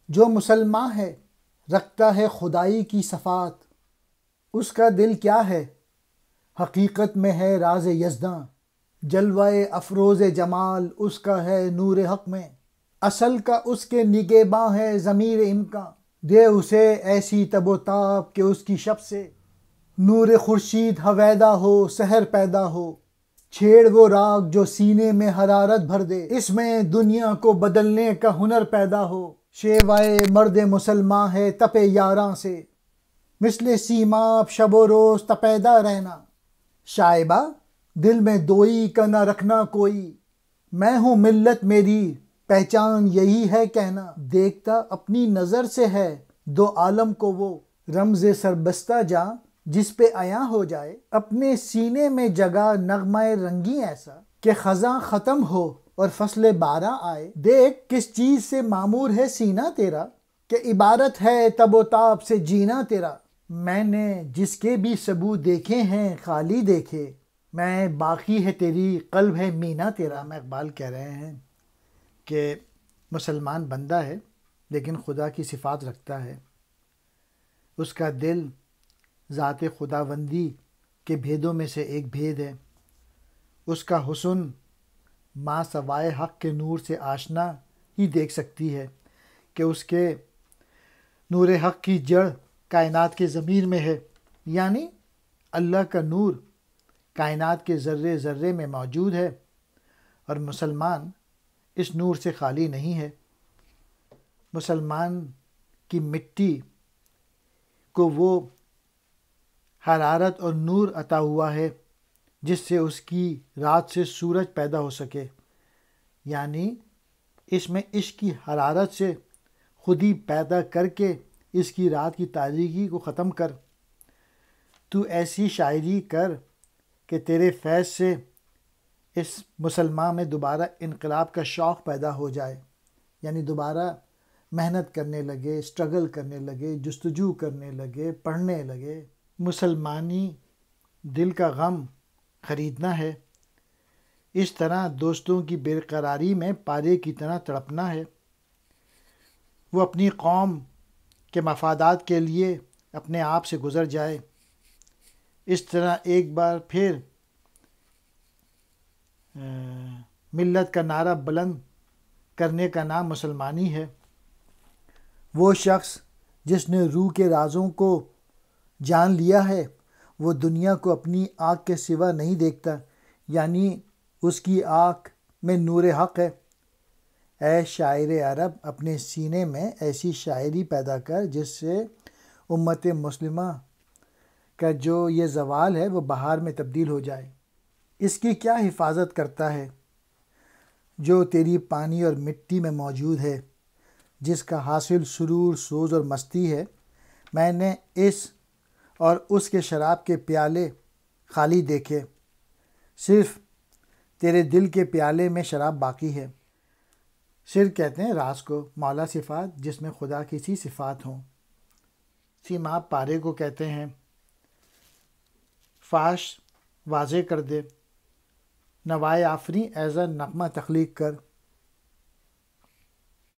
جو مسلمان ہے رکھتا ہے خدائی کی صفات، اس کا دل کیا ہے حقیقت میں ہے راز یزداں، جلوہ افروز جمال اس کا ہے نور حق میں، اصل کا اس کے نگہباں ہے ضمیر امکان، دے اسے ایسی تب و تاب کہ اس کی شب سے نور خورشید ہویدا ہو سحر پیدا ہو، چھیڑ وہ راگ جو سینے میں حرارت بھر دے، اس میں دنیا کو بدلنے کا ہنر پیدا ہو، شیوائے مرد مسلمان ہے تپے یاراں سے، مثل سیماب شب و روز تپیدہ رہنا، شائبہ دل میں دوئی کا نہ رکھنا کوئی، میں ہوں ملت میری پہچان یہی ہے کہنا، دیکھتا اپنی نظر سے ہے دو عالم کو وہ، رمز سربستہ جاں جس پہ عیاں ہو جائے، اپنے سینے میں جگہ نغمہ رنگی ایسا کہ خزاں ختم ہو اور فصل بارہ آئے، دیکھ کس چیز سے معمور ہے سینہ تیرا کہ عبارت ہے تب و تاب سے جینا تیرا، میں نے جس کے بھی ثبوت دیکھے ہیں خالی دیکھے، میں باقی ہے تیری قلب ہے مینا تیرا۔ میں اقبال کہہ رہے ہیں کہ مسلمان بندہ ہے لیکن خدا کی صفات رکھتا ہے، اس کا دل ذات خداوندی کے بھیدوں میں سے ایک بھید ہے، اس کا حسن ما سوائے حق کے نور سے آشنا ہی دیکھ سکتی ہے کہ اس کے نور حق کی جڑ کائنات کے ضمیر میں ہے، یعنی اللہ کا نور کائنات کے ذرے ذرے میں موجود ہے، اور مسلمان اس نور سے خالی نہیں ہے۔ مسلمان کی مٹی کو وہ حرارت اور نور عطا ہوا ہے جس سے اس کی رات سے سورج پیدا ہو سکے، یعنی اس میں عشق کی حرارت سے خود ہی پیدا کر کے اس کی رات کی تاریکی کو ختم کر، تو ایسی شاعری کر کہ تیرے فیض سے اس مسلمان میں دوبارہ انقلاب کا شوق پیدا ہو جائے، یعنی دوبارہ محنت کرنے لگے، اسٹرگل کرنے لگے، جستجو کرنے لگے، پڑھنے لگے۔ مسلمانی دل کا غم خریدنا ہے، اس طرح دوستوں کی برقراری میں پارے کی طرح تڑپنا ہے، وہ اپنی قوم کے مفادات کے لیے اپنے آپ سے گزر جائے، اس طرح ایک بار پھر ملت کا نعرہ بلند کرنے کا نام مسلمانی ہے۔ وہ شخص جس نے روح کے رازوں کو جان لیا ہے وہ دنیا کو اپنی آنکھ کے سوا نہیں دیکھتا، یعنی اس کی آنکھ میں نور حق ہے۔ اے شاعر عرب اپنے سینے میں ایسی شاعری پیدا کر جس سے امت مسلمہ کا جو یہ زوال ہے وہ بہار میں تبدیل ہو جائے۔ اس کی کیا حفاظت کرتا ہے جو تیری پانی اور مٹی میں موجود ہے، جس کا حاصل سرور سوز اور مستی ہے۔ میں نے اس اور اس کے شراب کے پیالے خالی دیکھے، صرف تیرے دل کے پیالے میں شراب باقی ہے۔ سر کہتے ہیں راز کو، مولا صفات جس میں خدا کی سی صفات ہوں۔ سیماب پارے کو کہتے ہیں۔ فاش واضح کر دے، نوائے آفریں ایزا نغمہ تخلیق کر،